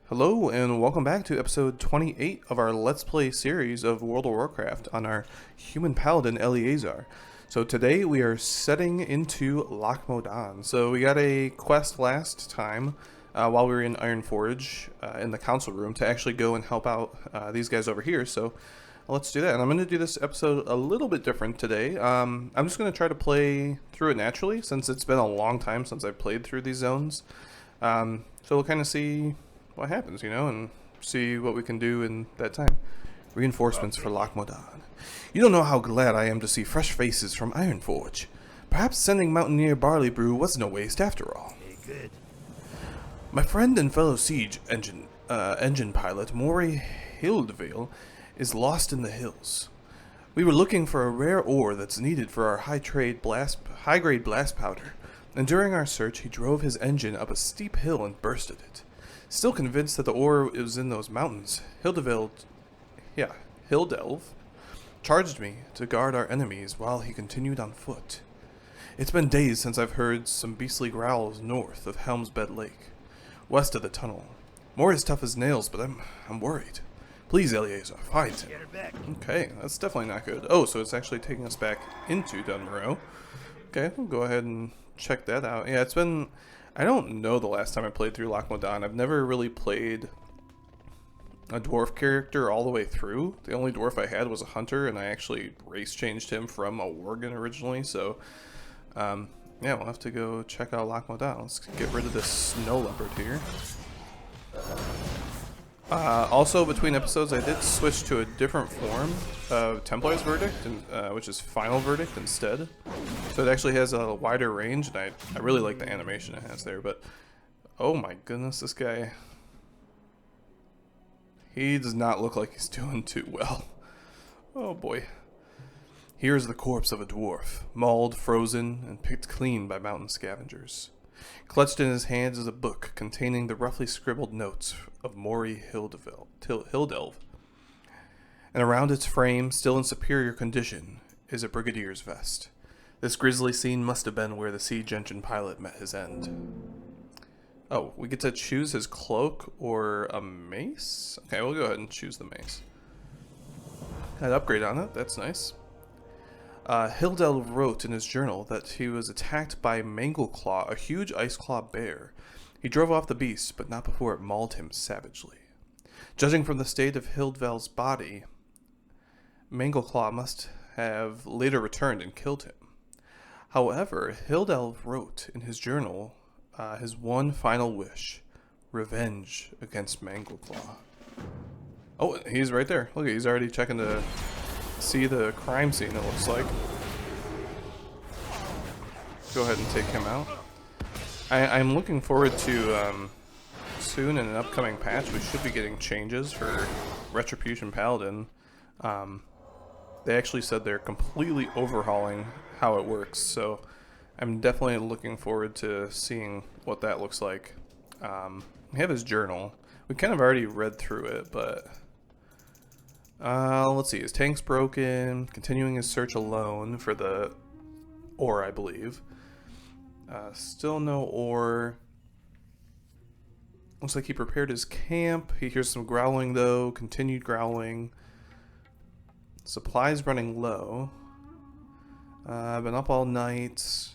Hello and welcome back to episode 28 of our Let's Play series of World of Warcraft on our human paladin Elyazar. So today we are setting into Loch Modan. So we got a quest last time while we were in Ironforge in the council room to actually go and help out these guys over here. So let's do that. And I'm going to do this episode a little bit different today. I'm just going to try to play through it naturally since it's been a long time since I've played through these zones. So we'll kind of see what happens, you know, and see what we can do in that time. Reinforcements for Loch Modan. You don't know how glad I am to see fresh faces from Ironforge. Perhaps sending Mountaineer Barley Brew wasn't a waste after all. Hey, good. My friend and fellow siege engine pilot Maury Hildevale is lost in the hills. We were looking for a rare ore that's needed for our high-grade blast powder, and during our search he drove his engine up a steep hill and bursted it. Still convinced that the ore was in those mountains, Hildelv charged me to guard our enemies while he continued on foot. It's been days since I've heard some beastly growls north of Helmsbed Lake, west of the tunnel. More as tough as nails, but I'm worried. Please, Elyazar, find him. Get her back. Okay, that's definitely not good. Oh, so it's actually taking us back into Dunmorrow. Okay, we'll go ahead and check that out. Yeah, it's been... I don't know the last time I played through Loch Modan. I've never really played a dwarf character all the way through. The only dwarf I had was a hunter, and I actually race changed him from a worgen originally. So, yeah, we'll have to go check out Loch Modan. Let's get rid of this snow leopard here. Also, between episodes, I did switch to a different form of Templar's Verdict, which is Final Verdict instead. So it actually has a wider range, and I really like the animation it has there. But, oh my goodness, this guy... He does not look like he's doing too well. Oh boy. Here's the corpse of a dwarf, mauled, frozen, and picked clean by mountain scavengers. Clutched in his hands is a book containing the roughly scribbled notes of Maury Hildevale. And around its frame, still in superior condition, is a brigadier's vest. This grisly scene must have been where the siege engine pilot met his end. Oh, we get to choose his cloak or a mace? Okay, we'll go ahead and choose the mace. Got an upgrade on it, that's nice. Hildel wrote in his journal that he was attacked by Mangleclaw, a huge ice-claw bear. He drove off the beast, but not before it mauled him savagely. Judging from the state of Hildvel's body, Mangleclaw must have later returned and killed him. However, Hildel wrote in his journal his one final wish, revenge against Mangleclaw. Oh, he's right there. Look, he's already checking to see the crime scene, it looks like. Go ahead and take him out. I'm looking forward to soon in an upcoming patch we should be getting changes for Retribution Paladin. They actually said they're completely overhauling how it works, so I'm definitely looking forward to seeing what that looks like. We have his journal. We kind of already read through it, but let's see. His tank's broken. Continuing his search alone for the ore, I believe. Still no ore. Looks like he prepared his camp. He hears some growling though. Continued growling. Supplies running low. I've been up all night.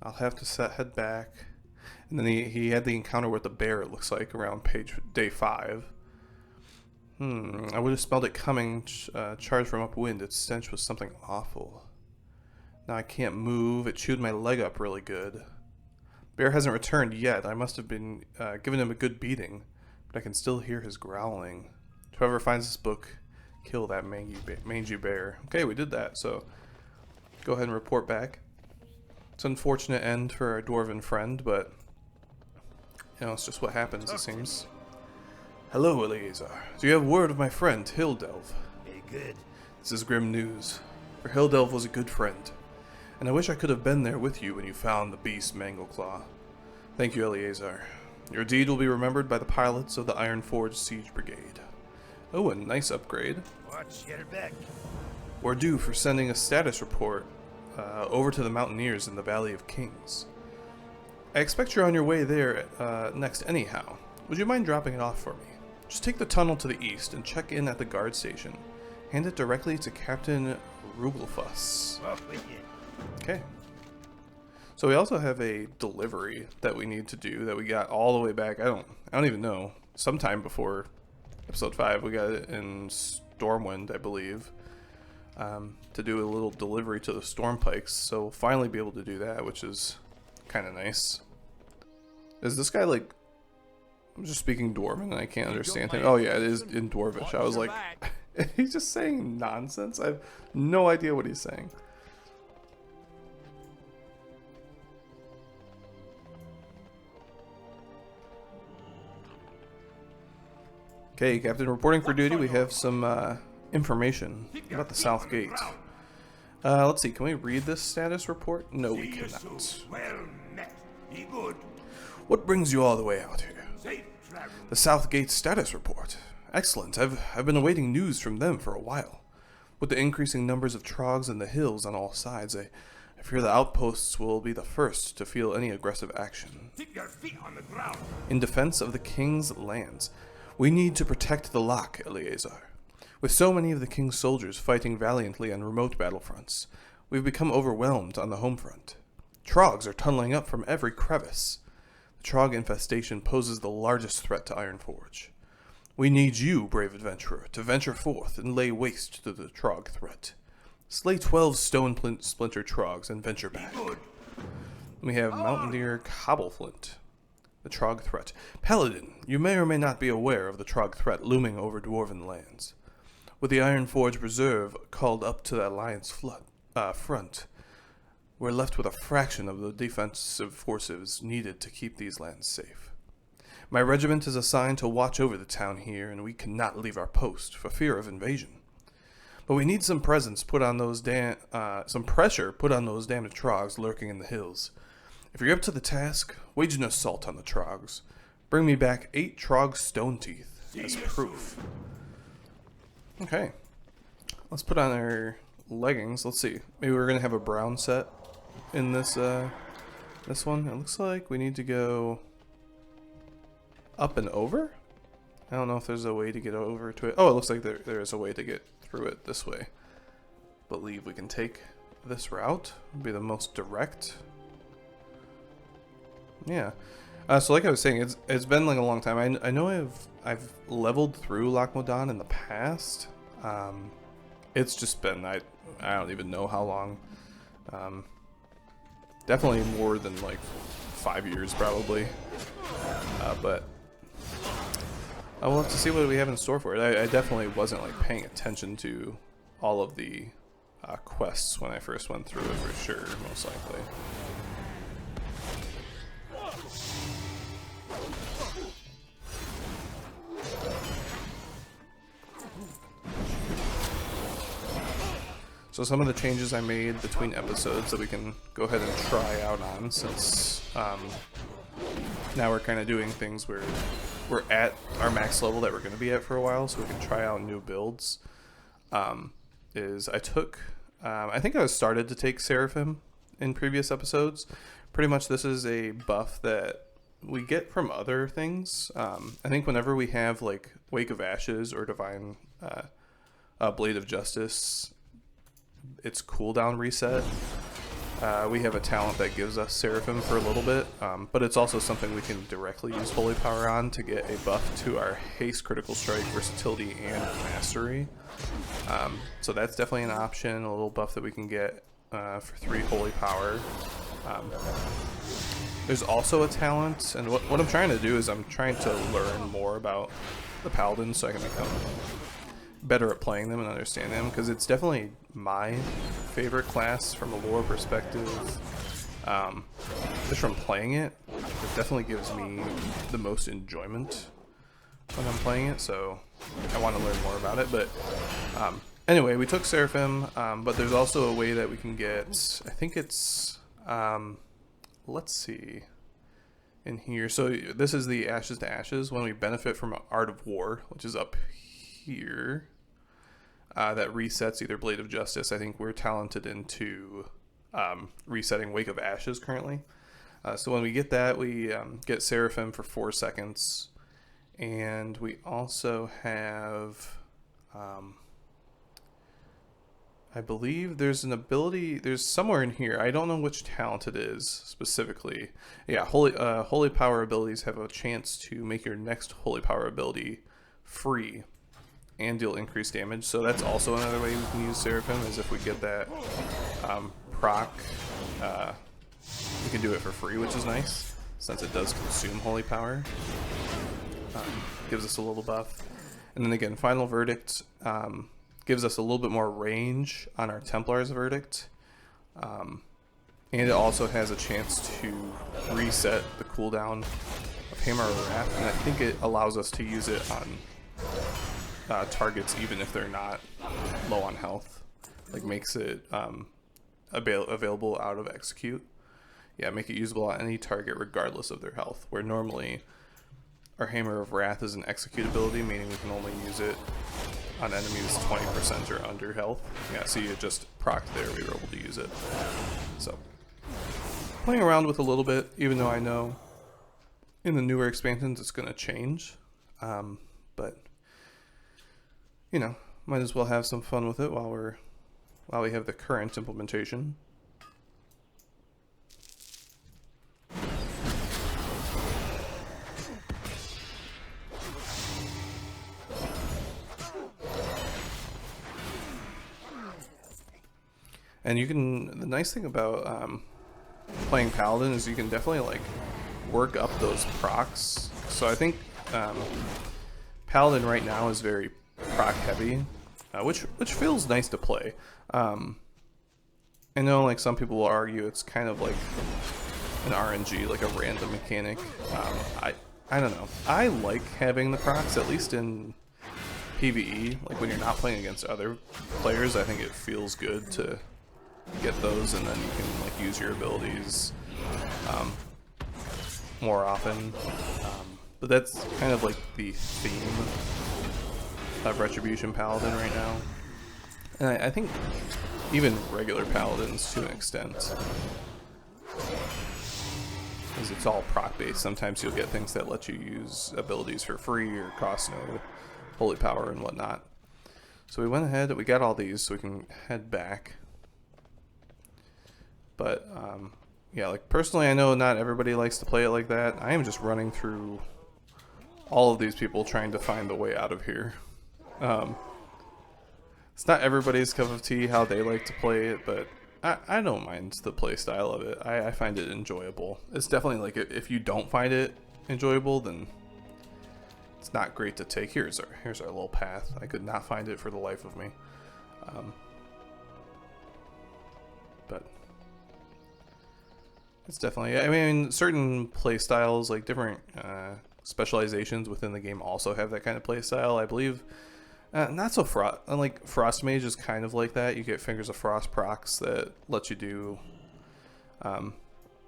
I'll have to head back. And then he had the encounter with the bear, it looks like, around day 5. I would have smelled it coming, charged from upwind. Its stench was something awful. Now I can't move. It chewed my leg up really good. Bear hasn't returned yet. I must have been giving him a good beating, but I can still hear his growling. Whoever finds this book, kill that mangy bear. Okay, we did that, so go ahead and report back. It's an unfortunate end for our dwarven friend, but you know, it's just what happens, it seems. Hello, Elyazar. Do you have word of my friend, Hildel? Hey, good. This is grim news, for Hildel was a good friend, and I wish I could have been there with you when you found the beast Mangleclaw. Thank you, Elyazar. Your deed will be remembered by the pilots of the Ironforge Siege Brigade. Oh, a nice upgrade. Watch, get her back. We're due for sending a status report over to the Mountaineers in the Valley of Kings. I expect you're on your way there next anyhow. Would you mind dropping it off for me? Just take the tunnel to the east and check in at the guard station. Hand it directly to Captain Rugelfuss. Off with you. Okay. So we also have a delivery that we need to do that we got all the way back. I don't even know. Sometime before episode 5, we got it in Stormwind, I believe, to do a little delivery to the Stormpikes. So we'll finally be able to do that, which is kind of nice. Is this guy like? I'm just speaking Dwarven and I can't understand him. Oh yeah, it is in Dwarvish. I was like, he's just saying nonsense. I have no idea what he's saying. Okay, Captain, reporting for duty. We have some information about the South Gate. Let's see, can we read this status report? No, we cannot. Well met. Be good. What brings you all the way out here? Safe travel. The South Gate status report. Excellent. I've been awaiting news from them for a while. With the increasing numbers of trogs in the hills on all sides, I fear the outposts will be the first to feel any aggressive action. Keep your feet on the ground. In defense of the king's lands, we need to protect the Loch, Elyazar. With so many of the king's soldiers fighting valiantly on remote battlefronts, we've become overwhelmed on the home front. Trogs are tunneling up from every crevice. The Trog infestation poses the largest threat to Ironforge. We need you, brave adventurer, to venture forth and lay waste to the Trog threat. Slay 12 stone splinter Trogs and venture back. We have Mountaineer Cobbleflint. The Trog threat. Paladin, you may or may not be aware of the Trog threat looming over Dwarven lands. With the Ironforge Reserve called up to the Alliance front, we're left with a fraction of the defensive forces needed to keep these lands safe. My regiment is assigned to watch over the town here, and we cannot leave our post for fear of invasion. But we need some pressure put on those damned Trogs lurking in the hills. If you're up to the task, wage an assault on the Trogs. Bring me back 8 Trog stone teeth as proof. Okay. Let's put on our leggings. Let's see. Maybe we're gonna have a brown set in this this one. It looks like we need to go up and over. I don't know if there's a way to get over to it. Oh, it looks like there is a way to get through it this way. Believe we can take this route. It'll be the most direct. Yeah. So like I was saying, it's been like a long time. I know I've leveled through Loch Modan in the past. It's just been I don't even know how long. Definitely more than like 5 years probably. But I will have to see what we have in store for it. I definitely wasn't like paying attention to all of the quests when I first went through it for sure, most likely. So some of the changes I made between episodes that we can go ahead and try out on, since now we're kind of doing things where we're at our max level that we're going to be at for a while, so we can try out new builds. Is I took, I think I started to take Seraphim in previous episodes. Pretty much this is a buff that we get from other things. I think whenever we have like Wake of Ashes or Divine Blade of Justice, its cooldown reset. We have a talent that gives us Seraphim for a little bit, but it's also something we can directly use Holy Power on to get a buff to our Haste, Critical Strike, Versatility, and Mastery. So that's definitely an option, a little buff that we can get for 3 Holy Power. There's also a talent, and what I'm trying to do is I'm trying to learn more about the Paladins so I can become better at playing them and understand them, because it's definitely my favorite class from a lore perspective. Just from playing it, it definitely gives me the most enjoyment when I'm playing it, so I want to learn more about it. But anyway, we took Seraphim, but there's also a way that we can get, I think it's, let's see, in here. So this is the Ashes to Ashes, when we benefit from Art of War, which is up here. That resets either Blade of Justice. I think we're talented into resetting Wake of Ashes currently. So when we get that, we get Seraphim for 4 seconds, And we also have, I believe there's an ability, there's somewhere in here, I don't know which talent it is specifically. Yeah, holy power abilities have a chance to make your next holy power ability free and deal increased damage. So that's also another way we can use Seraphim, is if we get that proc, we can do it for free, which is nice, since it does consume holy power. Gives us a little buff. And then again, Final Verdict gives us a little bit more range on our Templar's Verdict. And it also has a chance to reset the cooldown of Hammer of Wrath, and I think it allows us to use it on targets even if they're not low on health. Like, makes it available out of execute. Yeah, make it usable on any target regardless of their health, where normally our Hammer of Wrath is an execute ability, meaning we can only use it on enemies 20% or under health. Yeah, see, it just procced there, we were able to use it. So, playing around with a little bit, even though I know in the newer expansions it's going to change. But, you know, might as well have some fun with it while we have the current implementation. And you can, the nice thing about playing Paladin is you can definitely like work up those procs. So I think Paladin right now is very proc heavy, which feels nice to play. I know like some people will argue it's kind of like an RNG, like a random mechanic. I don't know. I like having the procs, at least in PvE. Like when you're not playing against other players, I think it feels good to get those, and then you can like use your abilities more often. But that's kind of like the theme of Retribution Paladin right now, and I think even regular Paladins to an extent, because it's all proc based. Sometimes you'll get things that let you use abilities for free or cost no holy power and whatnot. So we went ahead, we got all these, so we can head back. But, yeah, like, personally, I know not everybody likes to play it like that. I am just running through all of these people trying to find the way out of here. It's not everybody's cup of tea how they like to play it, but I don't mind the play style of it. I find it enjoyable. It's definitely, like, if you don't find it enjoyable, then it's not great to take. Here's our little path. I could not find it for the life of me. But it's definitely, I mean, certain play styles, like different specializations within the game also have that kind of play style. I believe, not so like Frost Mage is kind of like that. You get Fingers of Frost procs that let you do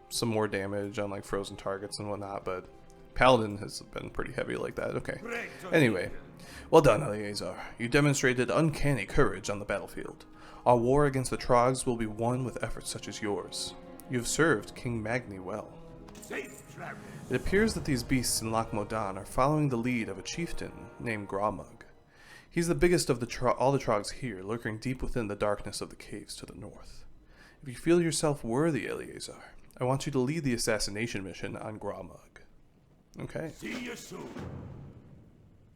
some more damage on like frozen targets and whatnot, but Paladin has been pretty heavy like that. Okay. Anyway, well done, Elyazar. You demonstrated uncanny courage on the battlefield. Our war against the Trogs will be won with efforts such as yours. You have served King Magni well. It appears that these beasts in Loch Modan are following the lead of a chieftain named Gromug. He's the biggest of all the Trogs here, lurking deep within the darkness of the caves to the north. If you feel yourself worthy, Elyazar, I want you to lead the assassination mission on Gromug. Okay. See you soon.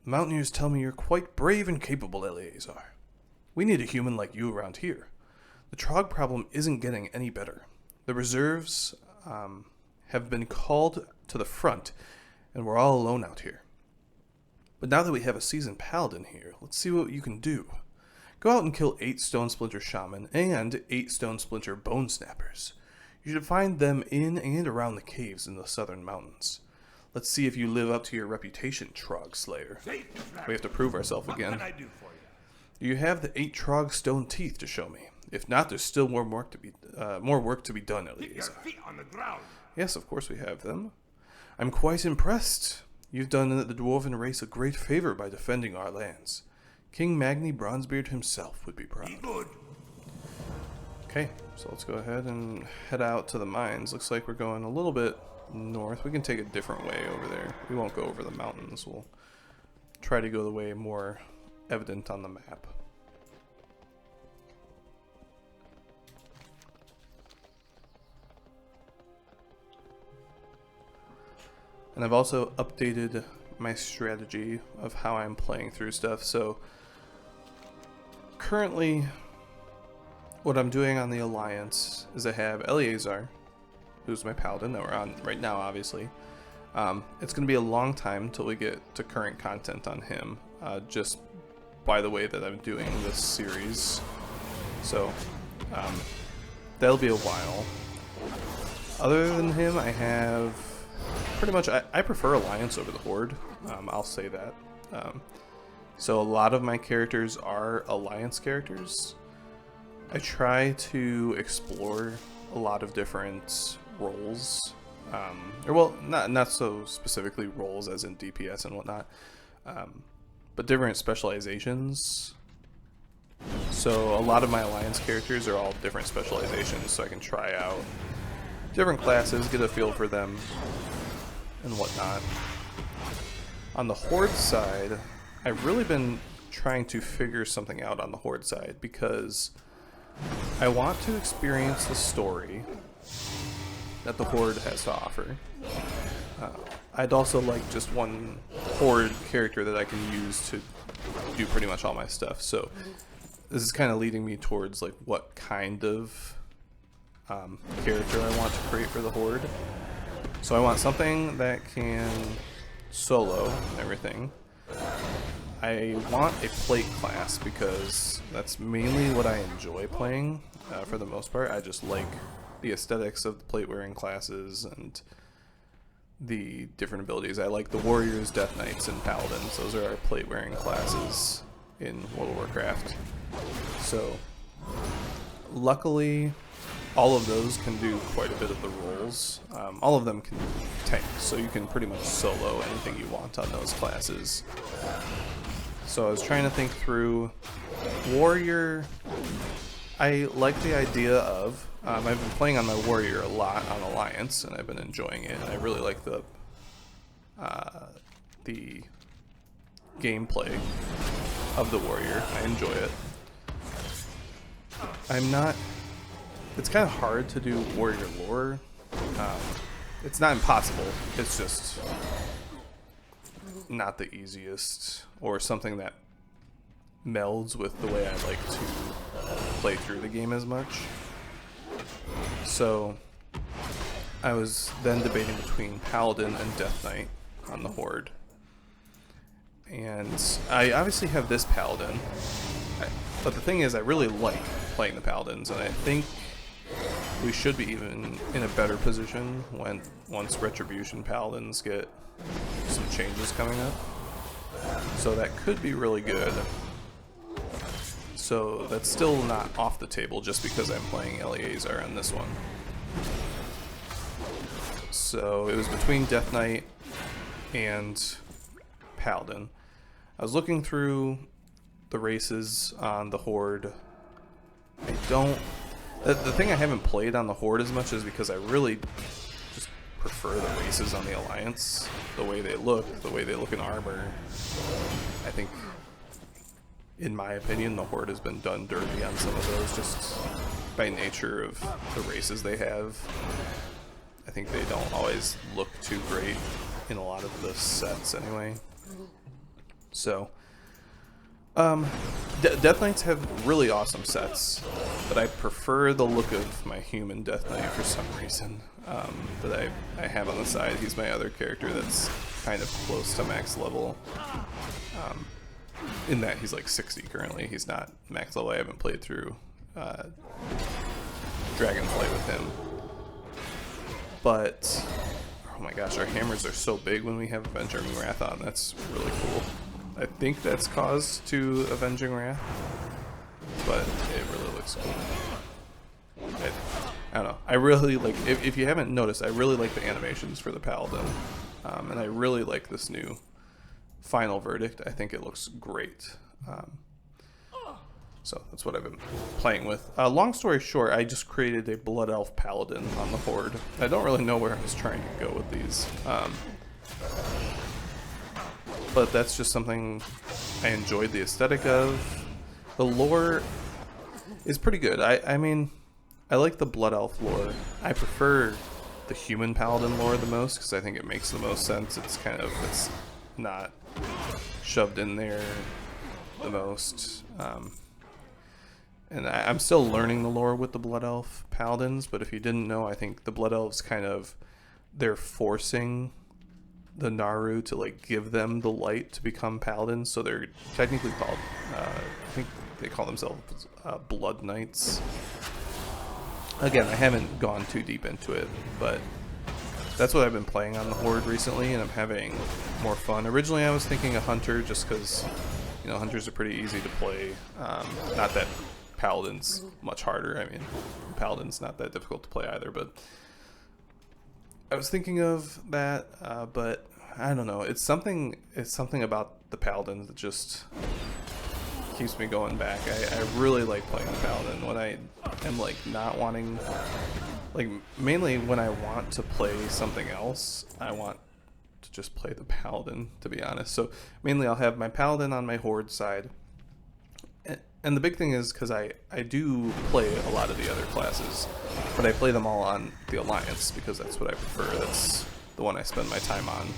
The Mountaineers tell me you're quite brave and capable, Elyazar. We need a human like you around here. The Trog problem isn't getting any better. The reserves have been called to the front, and we're all alone out here. But now that we have a seasoned paladin here, let's see what you can do. Go out and kill 8 Stone Splinter Shaman and 8 Stone Splinter Bone Snappers. You should find them in and around the caves in the southern mountains. Let's see if you live up to your reputation, Trog Slayer. We have to prove ourselves again. What can I do for you? You have the 8 Trog stone teeth to show me. If not, there's still more work to be done, Keep your Elyazar. feet on the ground. Yes, of course we have them. I'm quite impressed. You've done the Dwarven race a great favor by defending our lands. King Magni Bronzebeard himself would be proud. Be good. Okay, so let's go ahead and head out to the mines. Looks like we're going a little bit north. We can take a different way over there. We won't go over the mountains. We'll try to go the way more evident on the map. And I've also updated my strategy of how I'm playing through stuff. So currently, what I'm doing on the Alliance is I have Elyazar, who's my paladin that we're on right now, obviously. It's going to be a long time till we get to current content on him, just by the way that I'm doing this series. So that'll be a while. Other than him, I have pretty much, I prefer Alliance over the Horde. I'll say that. So a lot of my characters are Alliance characters. I try to explore a lot of different roles, or well, not so specifically roles as in DPS and whatnot, but different specializations. So a lot of my Alliance characters are all different specializations, so I can try out different classes, get a feel for them, and whatnot. On the Horde side, I've really been trying to figure something out on the Horde side, because I want to experience the story that the Horde has to offer. I'd also like just one Horde character that I can use to do pretty much all my stuff. So this is kind of leading me towards like what kind of character I want to create for the Horde. So I want something that can solo and everything. I want a plate class because that's mainly what I enjoy playing for the most part. I just like the aesthetics of the plate wearing classes and the different abilities. I like the Warriors, Death Knights, and Paladins. Those are our plate wearing classes in World of Warcraft. So luckily all of those can do quite a bit of the roles. All of them can tank, so you can pretty much solo anything you want on those classes. So I was trying to think through Warrior. I like the idea of, I've been playing on my Warrior a lot on Alliance, and I've been enjoying it. I really like the gameplay of the Warrior. I enjoy it. It's kind of hard to do Warrior lore. It's not impossible, it's just not the easiest, or something that melds with the way I like to play through the game as much. So I was then debating between Paladin and Death Knight on the Horde. And I obviously have this Paladin, but the thing is I really like playing the Paladins, and I think we should be even in a better position once Retribution Paladins get some changes coming up. So that could be really good. So that's still not off the table just because I'm playing Elyazar on this one. So it was between Death Knight and Paladin. I was looking through the races on the Horde. The thing I haven't played on the Horde as much is because I really just prefer the races on the Alliance. The way they look in armor. I think, in my opinion, the Horde has been done dirty on some of those just by nature of the races they have. I think they don't always look too great in a lot of the sets anyway. So Death Knights have really awesome sets, but I prefer the look of my human Death Knight for some reason that I have on the side. He's my other character that's kind of close to max level, in that he's like 60 currently. He's not max level. I haven't played through Dragonflight with him. But, oh my gosh, our hammers are so big when we have Avenging Wrath on. That's really cool. I think that's caused to Avenging Wrath, but it really looks cool. I don't know. I really like, if you haven't noticed, I really like the animations for the Paladin, and I really like this new Final Verdict. I think it looks great. So that's what I've been playing with. Long story short, I just created a Blood Elf Paladin on the Horde. I don't really know where I was trying to go with these. but that's just something I enjoyed the aesthetic of. The lore is pretty good. I mean, I like the Blood Elf lore. I prefer the human paladin lore the most because I think it makes the most sense. It's not shoved in there the most. And I'm still learning the lore with the Blood Elf paladins, but if you didn't know, I think the Blood Elves they're forcing the Naru to like give them the light to become paladins, so they're technically called, I think they call themselves Blood Knights. Again, I haven't gone too deep into it, but that's what I've been playing on the Horde recently, and I'm having more fun. Originally I was thinking a Hunter, just because, you know, Hunters are pretty easy to play. Not that Paladin's much harder. I mean, Paladin's not that difficult to play either, but I was thinking of that, but I don't know. It's something about the Paladin that just keeps me going back. I really like playing the Paladin when I am like not wanting, like mainly when I want to play something else, I want to just play the Paladin, to be honest. So mainly I'll have my Paladin on my Horde side. And the big thing is because I do play a lot of the other classes, but I play them all on the Alliance because that's what I prefer. That's the one I spend my time on.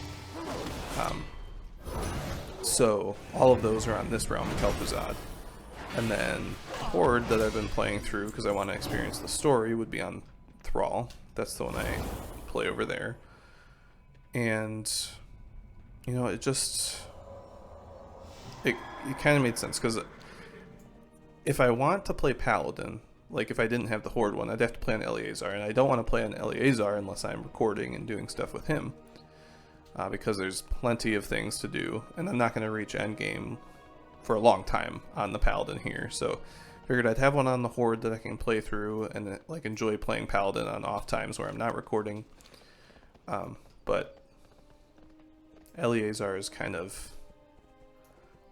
So all of those are on this realm, Kel'Thuzad. And then Horde that I've been playing through because I want to experience the story would be on Thrall. That's the one I play over there. And, you know, it kind of made sense because if I want to play Paladin, like if I didn't have the Horde one, I'd have to play on Elyazar, and I don't want to play on Elyazar unless I'm recording and doing stuff with him, because there's plenty of things to do, and I'm not going to reach endgame for a long time on the Paladin here, so figured I'd have one on the Horde that I can play through and like enjoy playing Paladin on off times where I'm not recording. But Elyazar is kind of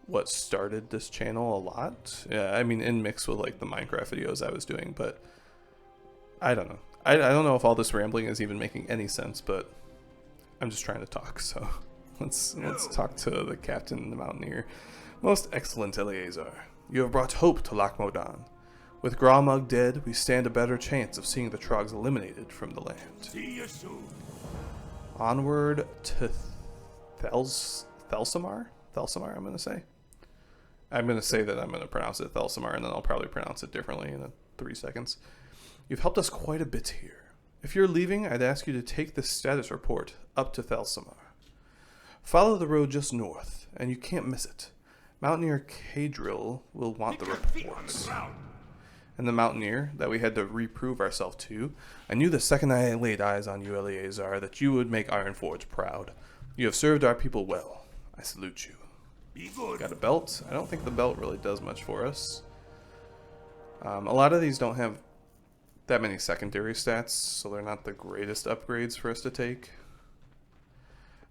what started this channel a lot. Yeah, I mean, in mix with like the Minecraft videos I was doing, but I don't know. I don't know if all this rambling is even making any sense, but I'm just trying to talk. So let's talk to the captain, the mountaineer. Most excellent Elyazar, you have brought hope to Loch Modan. With Gromug dead, we stand a better chance of seeing the Trogs eliminated from the land. See you soon. Onward to Thelsamar? Thelsamar, I'm going to say. I'm going to say that I'm going to pronounce it Thelsamar, and then I'll probably pronounce it differently in 3 seconds. You've helped us quite a bit here. If you're leaving, I'd ask you to take this status report up to Thelsamar. Follow the road just north, and you can't miss it. Mountaineer Cadril will want the reports. And the Mountaineer that we had to reprove ourselves to, I knew the second I laid eyes on you, Elyazar, that you would make Ironforge proud. You have served our people well. I salute you. Be good. Got a belt. I don't think the belt really does much for us. A lot of these don't have that many secondary stats, so they're not the greatest upgrades for us to take.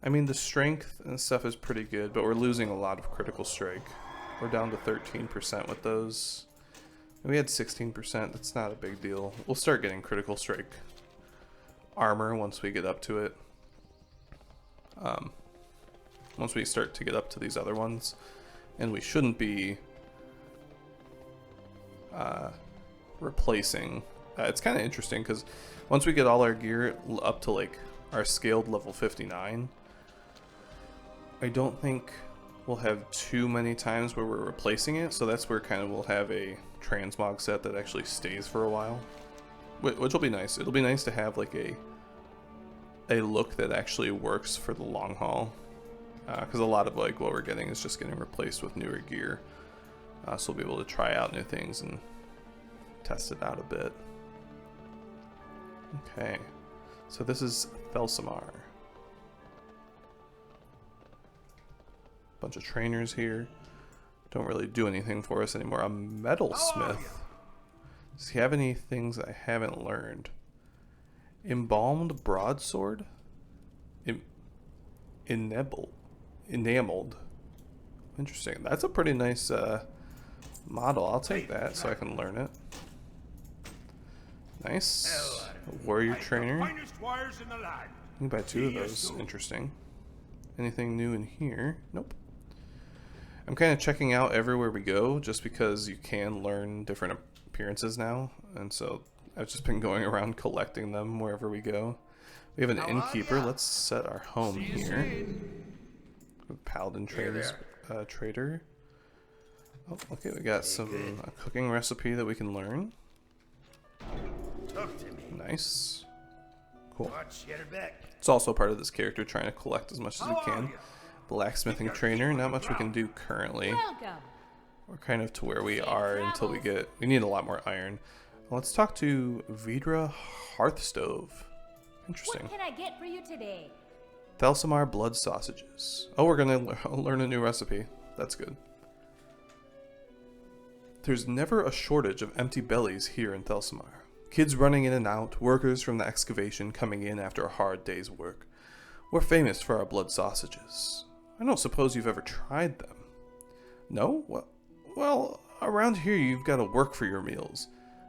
I mean, the strength and stuff is pretty good, but we're losing a lot of critical strike. We're down to 13% with those. We had 16%. That's not a big deal. We'll start getting critical strike armor once we get up to it. Once we start to get up to these other ones, and we shouldn't be replacing. It's kind of interesting because once we get all our gear up to like our scaled level 59, I don't think we'll have too many times where we're replacing it, so that's where kind of we'll have a transmog set that actually stays for a while, which will be nice. It'll be nice to have like a look that actually works for the long haul. Because a lot of like what we're getting is just getting replaced with newer gear, so we'll be able to try out new things and test it out a bit. Okay, so this is Thelsamar. Bunch of trainers here. Don't really do anything for us anymore. A metalsmith. Does he have any things I haven't learned? Embalmed broadsword. Enameled. Interesting. That's a pretty nice model. I'll take that so I can learn it. Nice. A warrior trainer. You can buy 2 of those. Interesting. Anything new in here? Nope. I'm kind of checking out everywhere we go just because you can learn different appearances now. And so I've just been going around collecting them wherever we go. We have an innkeeper. Let's set our home here. Paladin trader. Oh, okay, we got some cooking recipe that we can learn. Nice. Cool. It's also part of this character trying to collect as much as we can. Blacksmithing trainer, not much we can do currently. We're kind of to where we are until we need a lot more iron. Let's talk to Vidra Hearthstove. Interesting. What can I get for you today? Thelsamar blood sausages. Oh, we're gonna learn a new recipe. That's good. There's never a shortage of empty bellies here in Thelsamar. Kids running in and out, workers from the excavation coming in after a hard day's work. We're famous for our blood sausages. I don't suppose you've ever tried them. No? Well, around here you've got to work for your meals.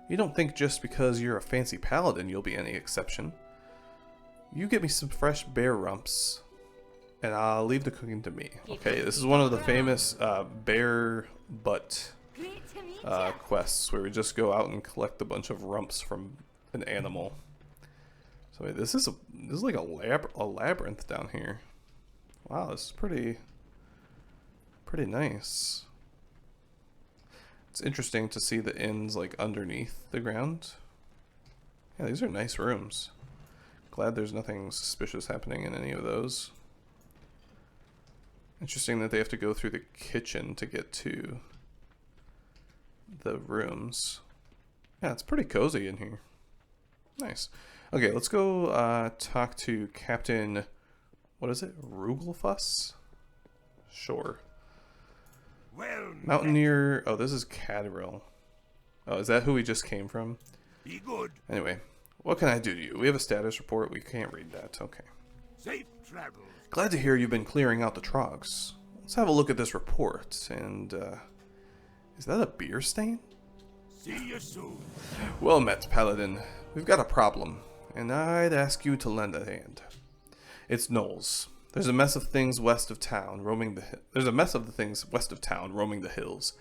You don't think just because you're a fancy paladin you'll be any exception. You get me some fresh bear rumps, and I'll leave the cooking to me. Okay, this is one of the famous bear butt quests where we just go out and collect a bunch of rumps from an animal. So wait, this is like a labyrinth down here. Wow, this is pretty nice. It's interesting to see the inns like underneath the ground. Yeah, these are nice rooms. Glad there's nothing suspicious happening in any of those. Interesting that they have to go through the kitchen to get to the rooms. Yeah, it's pretty cozy in here. Nice. Okay, let's go talk to Captain, what is it? Rugelfuss? Sure. Well, Mountaineer, oh, this is Cadril. Oh, is that who we just came from? be good. Anyway, what can I do to you? We have a status report. We can't read that. Okay. Safe travels. Glad to hear you've been clearing out the trogs. Let's have a look at this report. And, is that a beer stain? See you soon. Well met, Paladin. We've got a problem, and I'd ask you to lend a hand. It's gnolls. There's a mess of things west of town roaming the hills.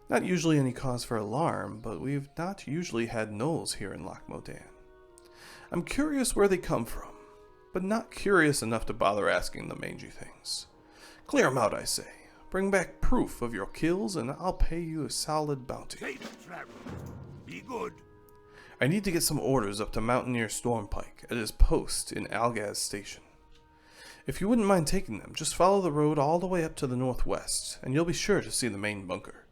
Not usually any cause for alarm, but we've not usually had gnolls here in Loch Modan. I'm curious where they come from, but not curious enough to bother asking the mangy things. Clear 'em out, I say. Bring back proof of your kills, and I'll pay you a solid bounty. Safe travels. Be good. I need to get some orders up to Mountaineer Stormpike at his post in Algaz Station. If you wouldn't mind taking them, just follow the road all the way up to the northwest, and you'll be sure to see the main bunker.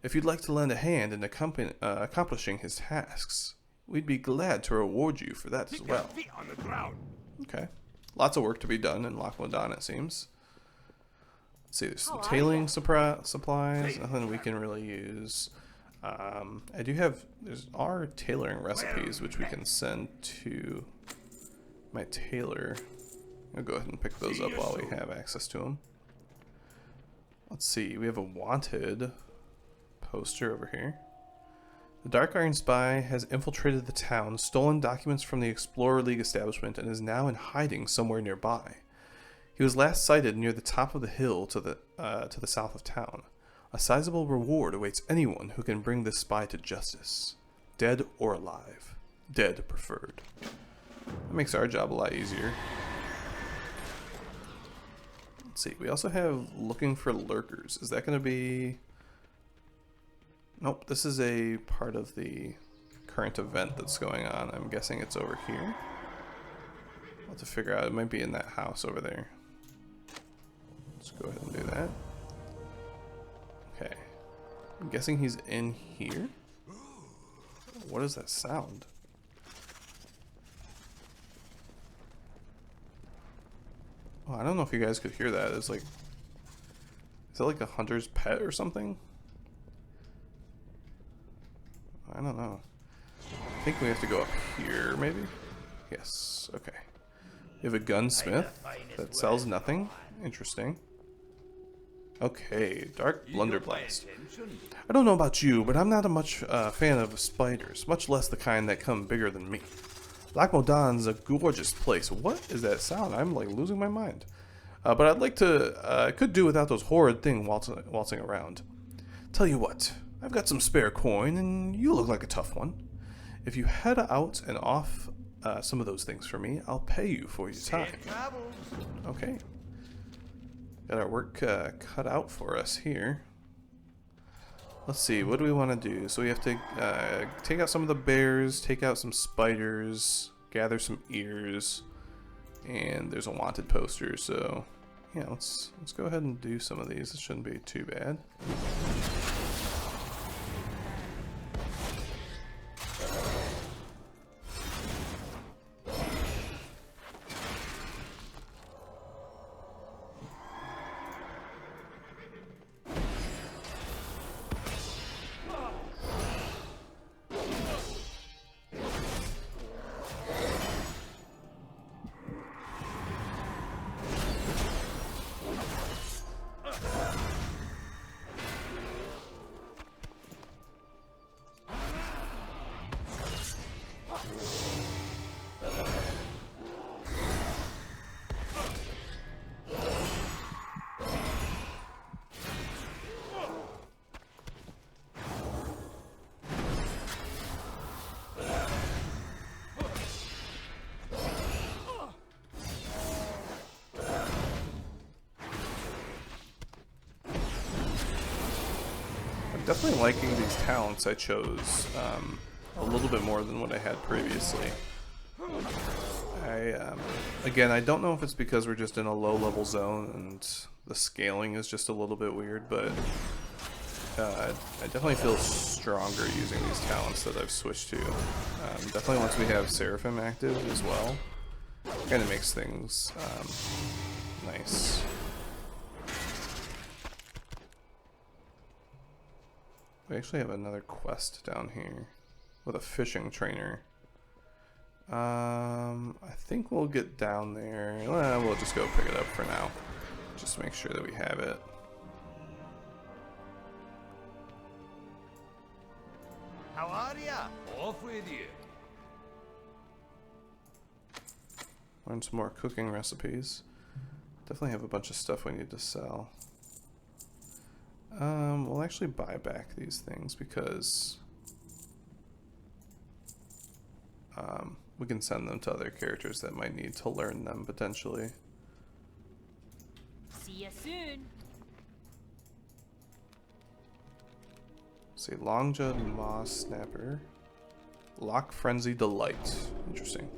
If you'd like to lend a hand in accomplishing his tasks, we'd be glad to reward you for that as Keep your well. feet on the ground. Okay. Lots of work to be done in Loch Modan, it seems. Let's see, there's some How are tailing ya? supplies, nothing we can really use. I do have, there's our tailoring recipes, which we can send to my tailor. I'll go ahead and pick those up while we have access to them. Let's see, we have a wanted poster over here. The Dark Iron Spy has infiltrated the town, stolen documents from the Explorer League establishment, and is now in hiding somewhere nearby. He was last sighted near the top of the hill to the south of town. A sizable reward awaits anyone who can bring this spy to justice. Dead or alive. Dead preferred. That makes our job a lot easier. Let's see, we also have looking for lurkers. Is that going to be... Nope, this is a part of the current event that's going on. I'm guessing it's over here. I'll have to figure out, it might be in that house over there. Let's go ahead and do that. Okay. I'm guessing he's in here. What is that sound? Oh, I don't know if you guys could hear that. It's like... Is that like a hunter's pet or something? I don't know. I think we have to go up here, maybe? Yes, okay. You have a gunsmith that sells nothing. Interesting. Okay, Dark Blunderblast. I don't know about you, but I'm not a much fan of spiders, much less the kind that come bigger than me. Loch Modan's a gorgeous place. What is that sound? I'm like losing my mind. But I'd like to, could do without those horrid things waltzing around. Tell you what, I've got some spare coin, and you look like a tough one. If you head out and off some of those things for me, I'll pay you for your time. Okay. Got our work cut out for us here. Let's see, what do we want to do? So we have to take out some of the bears, take out some spiders, gather some ears, and there's a wanted poster, so yeah, let's go ahead and do some of these. It shouldn't be too bad. Definitely liking these talents I chose a little bit more than what I had previously. Again, I don't know if it's because we're just in a low level zone and the scaling is just a little bit weird, but I definitely feel stronger using these talents that I've switched to. Definitely once we have Seraphim active as well, kind of makes things nice. We actually have another quest down here with a fishing trainer. I think we'll get down there. Well, we'll just go pick it up for now. Just to make sure that we have it. How are ya? Off with you. Learn some more cooking recipes. Definitely have a bunch of stuff we need to sell. We'll actually buy back these things because we can send them to other characters that might need to learn them potentially. See you soon. Let's see, Longjawed Maw Snapper, Lock Frenzy Delight. Interesting.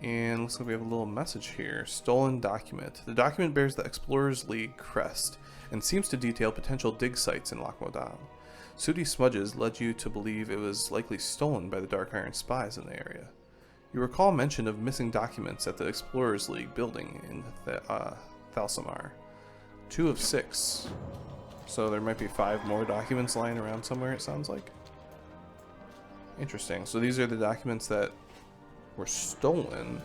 And looks like we have a little message here. Stolen document. The document bears the Explorers League crest and seems to detail potential dig sites in Loch Modan. Sooty smudges led you to believe it was likely stolen by the Dark Iron spies in the area. You recall mention of missing documents at the Explorers League building in Thalsamar. 2 of 6. So there might be 5 more documents lying around somewhere, it sounds like. Interesting. So these are the documents that were stolen,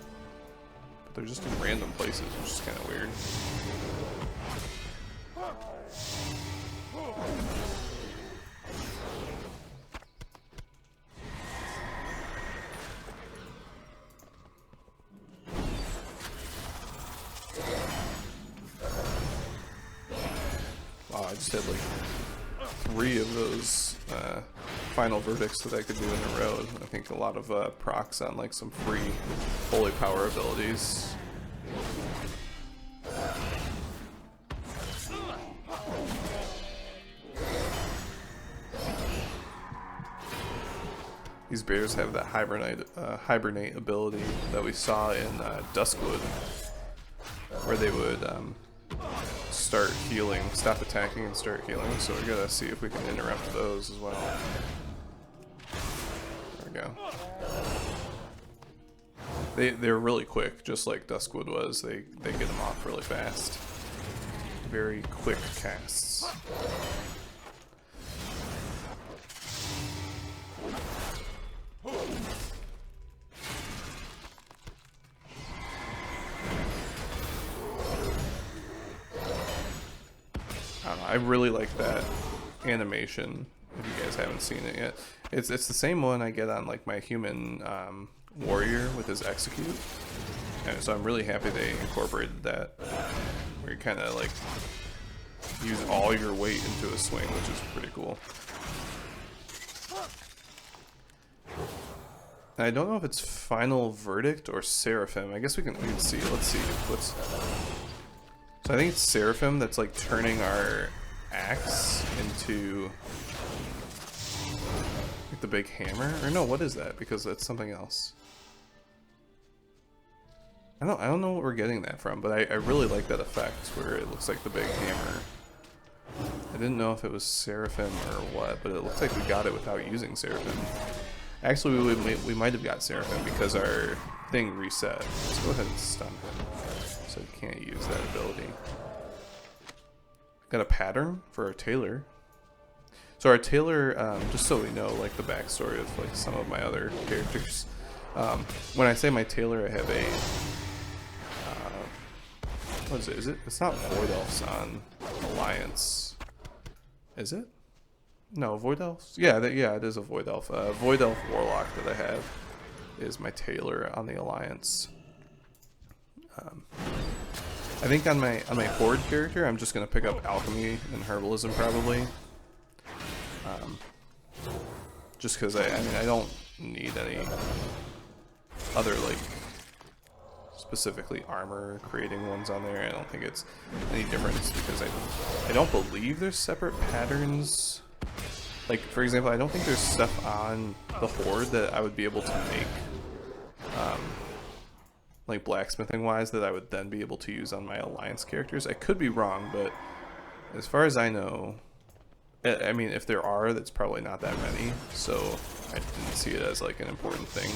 but they're just in random places, which is kind of weird. Wow, I just had like 3 of those final verdicts that I could do in a row. I think a lot of procs on like some free holy power abilities. These bears have that hibernate ability that we saw in Duskwood, where they would start healing, stop attacking and start healing, so we gotta see if we can interrupt those as well. There we go. They're really quick, just like Duskwood was. They get them off really fast. Very quick casts. I really like that animation, if you guys haven't seen it yet. It's the same one I get on like my human warrior with his execute. And so I'm really happy they incorporated that, where you kind of like use all your weight into a swing, which is pretty cool. And I don't know if it's Final Verdict or Seraphim. I guess we can see. Let's see. So I think it's Seraphim that's like turning our axe into like the big hammer. Or no, what is that? Because that's something else. I don't know what we're getting that from, but I really like that effect where it looks like the big hammer. I didn't know if it was Seraphim or what, but it looks like we got it without using Seraphim. Actually, we might have got Seraphim because our thing reset. Let's go ahead and stun him so he can't use that ability. Got a pattern for our tailor. So our tailor, just so we know, like the backstory of like some of my other characters. When I say my tailor, I have a what is it? Is it? It's not Void Elves on Alliance. Is it? No, Void Elves? Yeah, yeah, it is a Void Elf. Void Elf Warlock that I have is my tailor on the Alliance. I think on my Horde character, I'm just gonna pick up Alchemy and Herbalism probably. Just because I mean I don't need any other like specifically armor creating ones on there. I don't think it's any difference because I don't believe there's separate patterns. Like for example, I don't think there's stuff on the Horde that I would be able to make, like blacksmithing wise, that I would then be able to use on my Alliance characters. I could be wrong, but as far as I know, I mean if there are, that's probably not that many. So I didn't see it as like an important thing.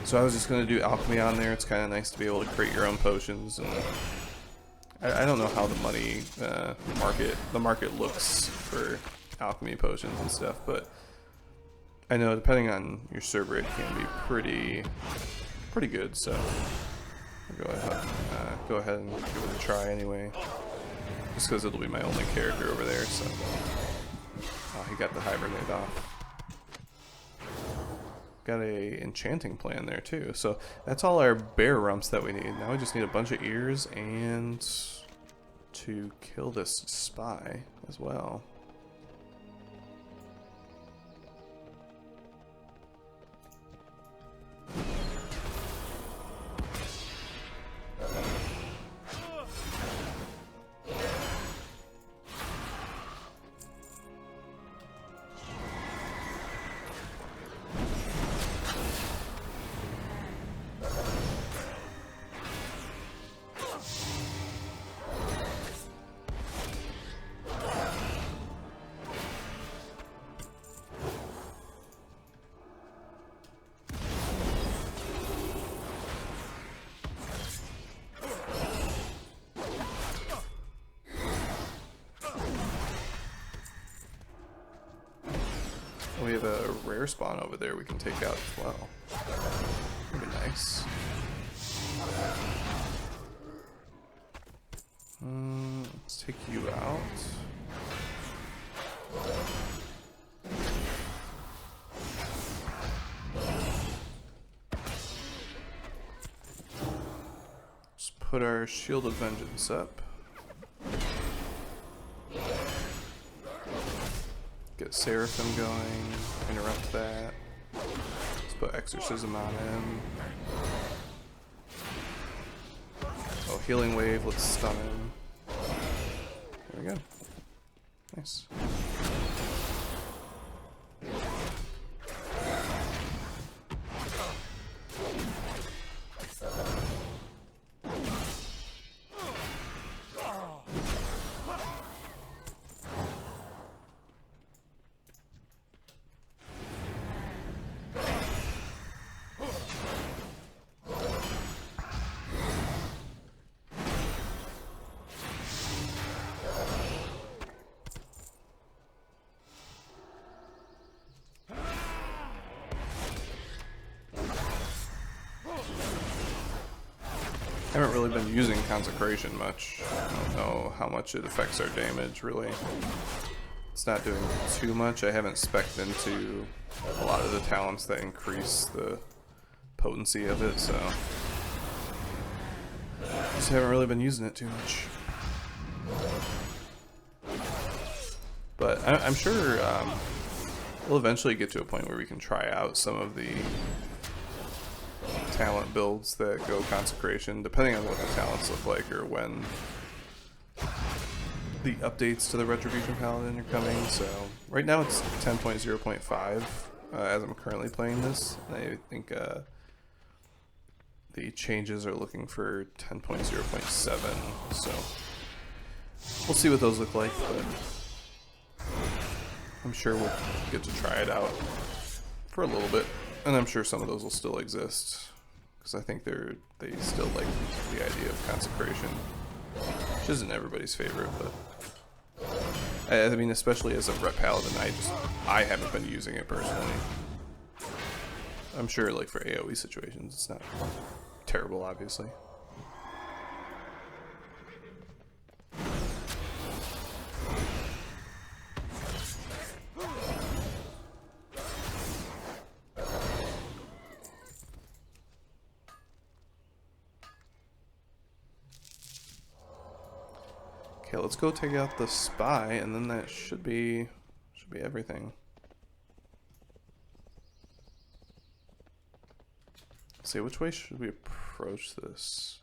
So I was just going to do alchemy on there. It's kind of nice to be able to create your own potions. And I don't know how the money market looks for alchemy potions and stuff, but I know depending on your server it can be pretty good. So I'll go ahead and give it a try anyway, just because it'll be my only character over there. So he got the hibernate off. Got a enchanting plan there too. So that's all our bear rumps that we need. Now we just need a bunch of ears and to kill this spy as well. We have a rare spawn over there we can take out as well. That'd be nice. Let's take you out. Let's put our Shield of Vengeance up. Get Seraphim going, interrupt that. Let's put Exorcism on him. Oh, Healing Wave, let's stun him. There we go. Nice. I haven't really been using Consecration much. I don't know how much it affects our damage, really. It's not doing too much. I haven't spec'd into a lot of the talents that increase the potency of it, so Just haven't really been using it too much. But I'm sure we'll eventually get to a point where we can try out some of the talent builds that go consecration, depending on what the talents look like or when the updates to the Retribution Paladin are coming. So right now it's 10.0.5 as I'm currently playing this. And I think the changes are looking for 10.0.7. So we'll see what those look like, but I'm sure we'll get to try it out for a little bit, and I'm sure some of those will still exist because I think they still like the idea of consecration, which isn't everybody's favorite, but I mean, especially as a rep paladin, I haven't been using it personally. I'm sure, like for AoE situations, it's not terrible, obviously. Okay, let's go take out the spy, and then that should be everything. Let's see, which way should we approach this?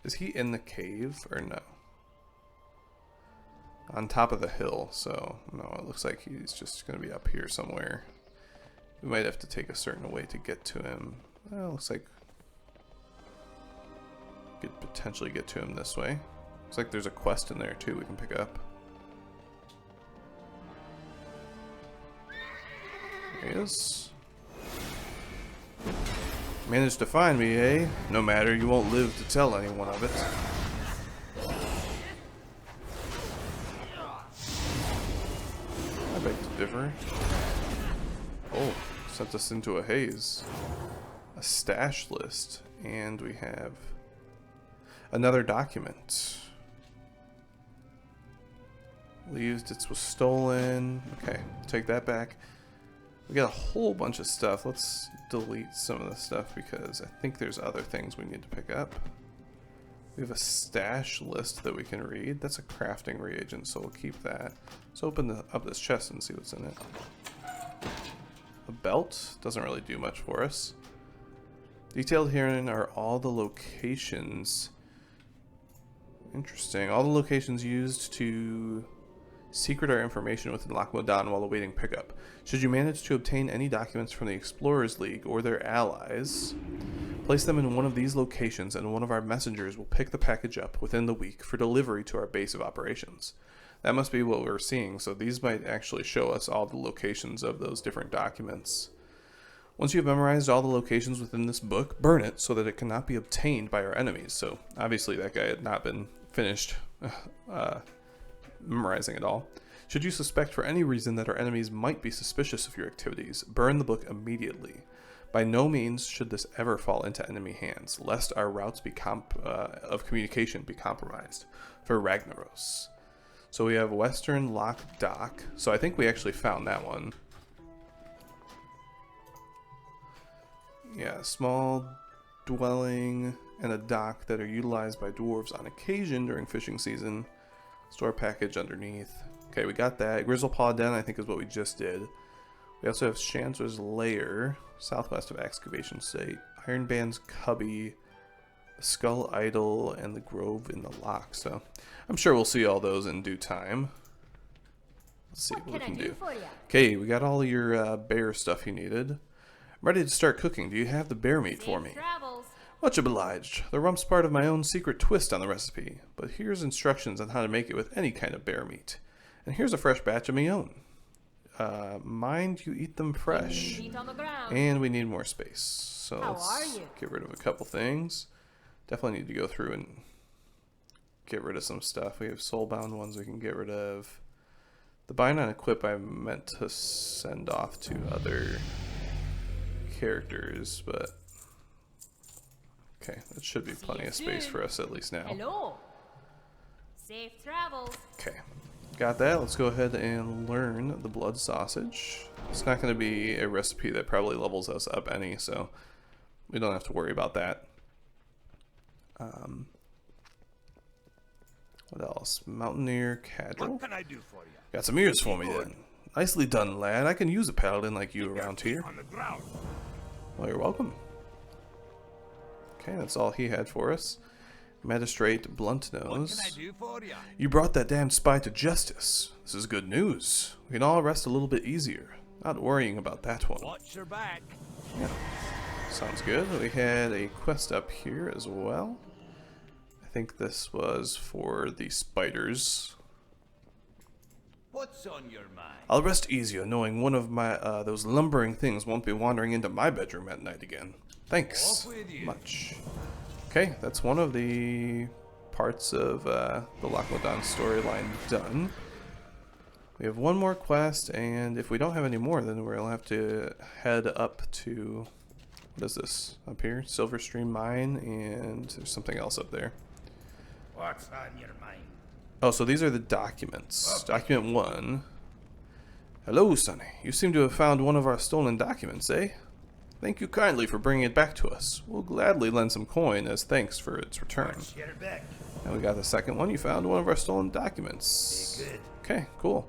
Is he in the cave or no? On top of the hill, so no, it looks like he's just going to be up here somewhere. We might have to take a certain way to get to him. Well, it looks like we could potentially get to him this way. Looks like there's a quest in there too we can pick up. There he is. Managed to find me, eh? No matter, you won't live to tell anyone of it. I beg to differ. Oh, sent us into a haze. A stash list. And we have another document. Leaves it was stolen. Okay, take that back. We got a whole bunch of stuff. Let's delete some of the stuff because I think there's other things we need to pick up. We have a stash list that we can read. That's a crafting reagent, so we'll keep that. Let's open up this chest and see what's in it. A belt doesn't really do much for us. Detailed herein are all the locations. Interesting. All the locations used to secret our information within Loch Modan while awaiting pickup. Should you manage to obtain any documents from the Explorers League or their allies, place them in one of these locations and one of our messengers will pick the package up within the week for delivery to our base of operations. That must be what we're seeing, so these might actually show us all the locations of those different documents. Once you have memorized all the locations within this book, burn it so that it cannot be obtained by our enemies. So obviously that guy had not been finished memorizing it all. Should you suspect for any reason that our enemies might be suspicious of your activities, burn the book immediately. By no means should this ever fall into enemy hands, lest our routes of communication be compromised. For Ragnaros. So we have Western Loch Dock. So I think we actually found that one. Yeah, small dwelling and a dock that are utilized by dwarves on occasion during fishing season. Store package underneath. Okay, we got that. Grizzlepaw Den, I think, is what we just did. We also have Chancellor's Lair, southwest of Excavation Site, Ironband's Cubby, the Skull Idol, and the Grove in the Loch. So I'm sure we'll see all those in due time. Let's see what we can do. Okay, we got all your bear stuff you needed. I'm ready to start cooking. Do you have the bear meat for me? Much obliged. The rump's part of my own secret twist on the recipe, but here's instructions on how to make it with any kind of bear meat. And here's a fresh batch of my own. Mind you eat them fresh. And we need more space. So let's get rid of a couple things. Definitely need to go through and get rid of some stuff. We have soulbound ones we can get rid of. The bind on equip I meant to send off to other characters, but okay, that should be plenty of space for us at least now. Hello. Safe travels. Okay, got that. Let's go ahead and learn the blood sausage. It's not going to be a recipe that probably levels us up any, so we don't have to worry about that. What else? Mountaineer Cadril. What can I do for you? Got some ears for me then. Nicely done, lad. I can use a paladin like you around here. On the ground. Well, you're welcome. Okay, that's all he had for us. Magistrate Bluntnose. What can I do for you? You brought that damn spy to justice. This is good news. We can all rest a little bit easier. Not worrying about that one. Watch your back. Yeah. Sounds good. We had a quest up here as well. I think this was for the spiders. What's on your mind? I'll rest easier knowing one of my those lumbering things won't be wandering into my bedroom at night again. Thanks Off with you. much. Okay, that's one of the parts of the Loch Modan storyline done. We have one more quest, and if we don't have any more, then we'll have to head up to, what is this, up here? Silverstream Mine, and there's something else up there. What's on your mind? Oh, so these are the documents. Document 1. Hello, Sonny. You seem to have found one of our stolen documents, eh? Thank you kindly for bringing it back to us. We'll gladly lend some coin as thanks for its return. Watch your back. And we got the second one. You found one of our stolen documents. Be good. Okay, cool.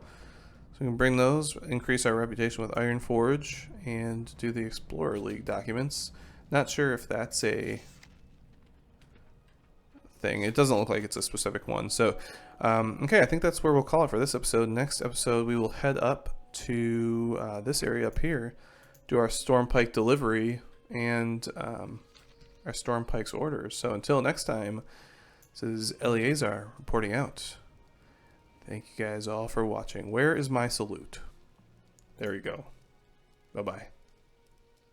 So we can bring those, increase our reputation with Iron Forge, and do the Explorer League documents. Not sure if that's a thing. It doesn't look like it's a specific one. So, okay, I think that's where we'll call it for this episode. Next episode, we will head up to this area up here, do our Stormpike delivery, and our Stormpike's orders. So until next time, this is Elyazar reporting out. Thank you guys all for watching. Where is my salute? There you go. Bye-bye.